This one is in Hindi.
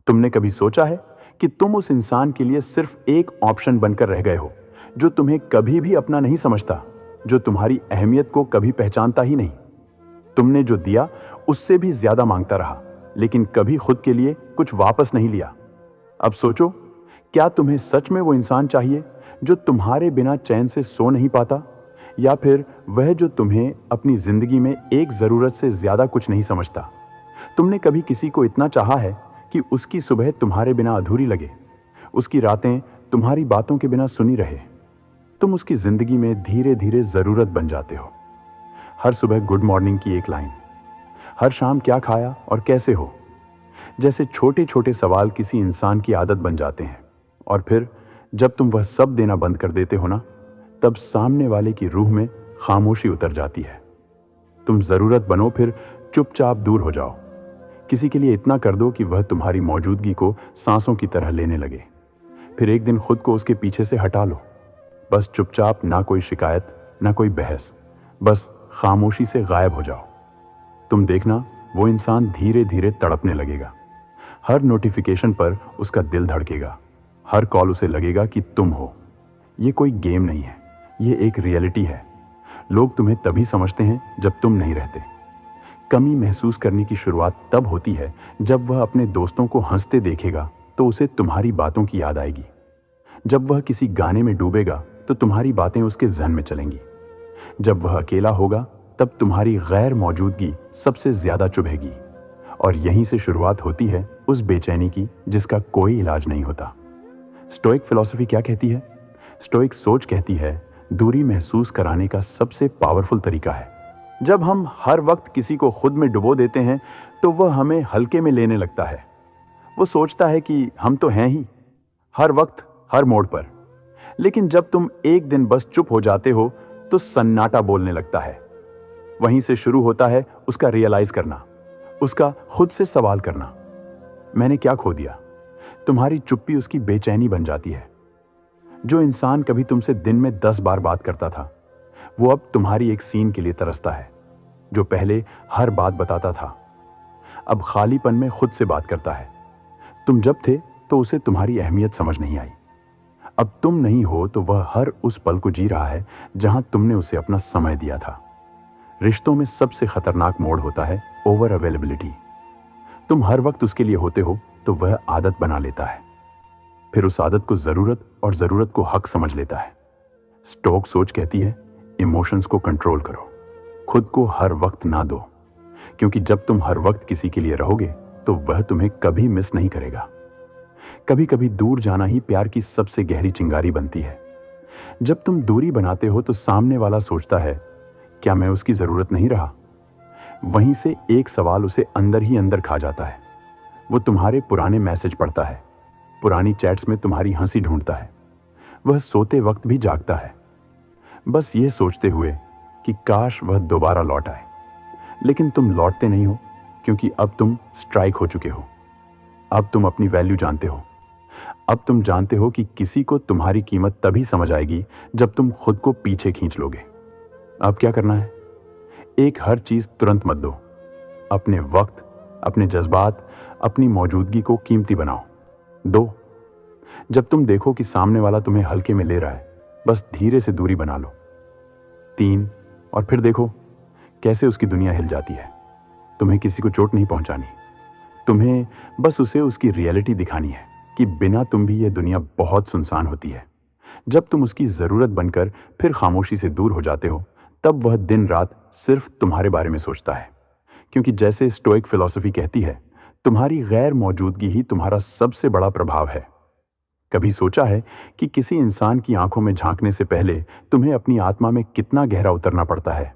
तुमने कभी सोचा है कि तुम उस इंसान के लिए सिर्फ एक ऑप्शन बनकर रह गए हो, जो तुम्हें कभी भी अपना नहीं समझता, जो तुम्हारी अहमियत को कभी पहचानता ही नहीं। तुमने जो दिया उससे भी ज्यादा मांगता रहा, लेकिन कभी खुद के लिए कुछ वापस नहीं लिया। अब सोचो, क्या तुम्हें सच में वो इंसान चाहिए जो तुम्हारे बिना चैन से सो नहीं पाता, या फिर वह जो तुम्हें अपनी जिंदगी में एक जरूरत से ज्यादा कुछ नहीं समझता? तुमने कभी किसी को इतना चाहा है कि उसकी सुबह तुम्हारे बिना अधूरी लगे, उसकी रातें तुम्हारी बातों के बिना सुनी रहे? तुम उसकी जिंदगी में धीरे धीरे जरूरत बन जाते हो। हर सुबह गुड मॉर्निंग की एक लाइन, हर शाम क्या खाया और कैसे हो, जैसे छोटे छोटे सवाल किसी इंसान की आदत बन जाते हैं। और फिर जब तुम वह सब देना बंद कर देते हो ना, तब सामने वाले की रूह में खामोशी उतर जाती है। तुम जरूरत बनो, फिर चुपचाप दूर हो जाओ। किसी के लिए इतना कर दो कि वह तुम्हारी मौजूदगी को सांसों की तरह लेने लगे। फिर एक दिन खुद को उसके पीछे से हटा लो, बस चुपचाप, ना कोई शिकायत, ना कोई बहस, बस खामोशी से गायब हो जाओ। तुम देखना, वो इंसान धीरे धीरे तड़पने लगेगा। हर नोटिफिकेशन पर उसका दिल धड़केगा, हर कॉल उसे लगेगा कि तुम हो। ये कोई गेम नहीं है, ये एक रियलिटी है। लोग तुम्हें तभी समझते हैं जब तुम नहीं रहते। कमी महसूस करने की शुरुआत तब होती है जब वह अपने दोस्तों को हंसते देखेगा तो उसे तुम्हारी बातों की याद आएगी। जब वह किसी गाने में डूबेगा तो तुम्हारी बातें उसके ज़हन में चलेंगी। जब वह अकेला होगा तब तुम्हारी गैर मौजूदगी सबसे ज्यादा चुभेगी। और यहीं से शुरुआत होती है उस बेचैनी की जिसका कोई इलाज नहीं होता। स्टोइक फिलॉसफी क्या कहती है? स्टोइक सोच कहती है, दूरी महसूस कराने का सबसे पावरफुल तरीका है। जब हम हर वक्त किसी को खुद में डुबो देते हैं तो वह हमें हल्के में लेने लगता है। वो सोचता है कि हम तो हैं ही, हर वक्त हर मोड़ पर। लेकिन जब तुम एक दिन बस चुप हो जाते हो तो सन्नाटा बोलने लगता है। वहीं से शुरू होता है उसका रियलाइज करना, उसका खुद से सवाल करना, मैंने क्या खो दिया? तुम्हारी चुप्पी उसकी बेचैनी बन जाती है। जो इंसान कभी तुमसे दिन में 10 बार बात करता था, वो अब तुम्हारी एक सीन के लिए तरसता है। जो पहले हर बात बताता था, अब खालीपन में खुद से बात करता है। तुम जब थे तो उसे तुम्हारी अहमियत समझ नहीं आई। अब तुम नहीं हो तो वह हर उस पल को जी रहा है जहां तुमने उसे अपना समय दिया था। रिश्तों में सबसे खतरनाक मोड़ होता है ओवर अवेलेबिलिटी। तुम हर वक्त उसके लिए होते हो तो वह आदत बना लेता है। फिर उस आदत को जरूरत और जरूरत को हक समझ लेता है। स्टोक सोच कहती है, इमोशंस को कंट्रोल करो, खुद को हर वक्त ना दो, क्योंकि जब तुम हर वक्त किसी के लिए रहोगे तो वह तुम्हें कभी मिस नहीं करेगा। कभी कभी दूर जाना ही प्यार की सबसे गहरी चिंगारी बनती है। जब तुम दूरी बनाते हो तो सामने वाला सोचता है, क्या मैं उसकी जरूरत नहीं रहा? वहीं से एक सवाल उसे अंदर ही अंदर खा जाता है। वो तुम्हारे पुराने मैसेज पढ़ता है, पुरानी चैट्स में तुम्हारी हंसी ढूंढता है। वह सोते वक्त भी जागता है, बस ये सोचते हुए कि काश वह दोबारा लौट आए। लेकिन तुम लौटते नहीं हो, क्योंकि अब तुम स्ट्राइक हो चुके हो। अब तुम अपनी वैल्यू जानते हो। अब तुम जानते हो कि किसी को तुम्हारी कीमत तभी समझ आएगी जब तुम खुद को पीछे खींच लोगे। अब क्या करना है? एक हर चीज तुरंत मत दो। अपने वक्त, अपने जज्बात, अपनी मौजूदगी को कीमती बनाओ। दो। जब तुम देखो कि सामने वाला तुम्हें हल्के में ले रहा है, बस धीरे से दूरी बना लो। 3। और फिर देखो कैसे उसकी दुनिया हिल जाती है। तुम्हें किसी को चोट नहीं पहुंचानी, तुम्हें बस उसे उसकी रियलिटी दिखानी है कि बिना तुम भी यह दुनिया बहुत सुनसान होती है। जब तुम उसकी जरूरत बनकर फिर खामोशी से दूर हो जाते हो, तब वह दिन रात सिर्फ तुम्हारे बारे में सोचता है। क्योंकि जैसे स्टोइक फिलॉसफी कहती है, तुम्हारी गैर मौजूदगी ही तुम्हारा सबसे बड़ा प्रभाव है। कभी सोचा है कि किसी इंसान की आंखों में झांकने से पहले तुम्हें अपनी आत्मा में कितना गहरा उतरना पड़ता है?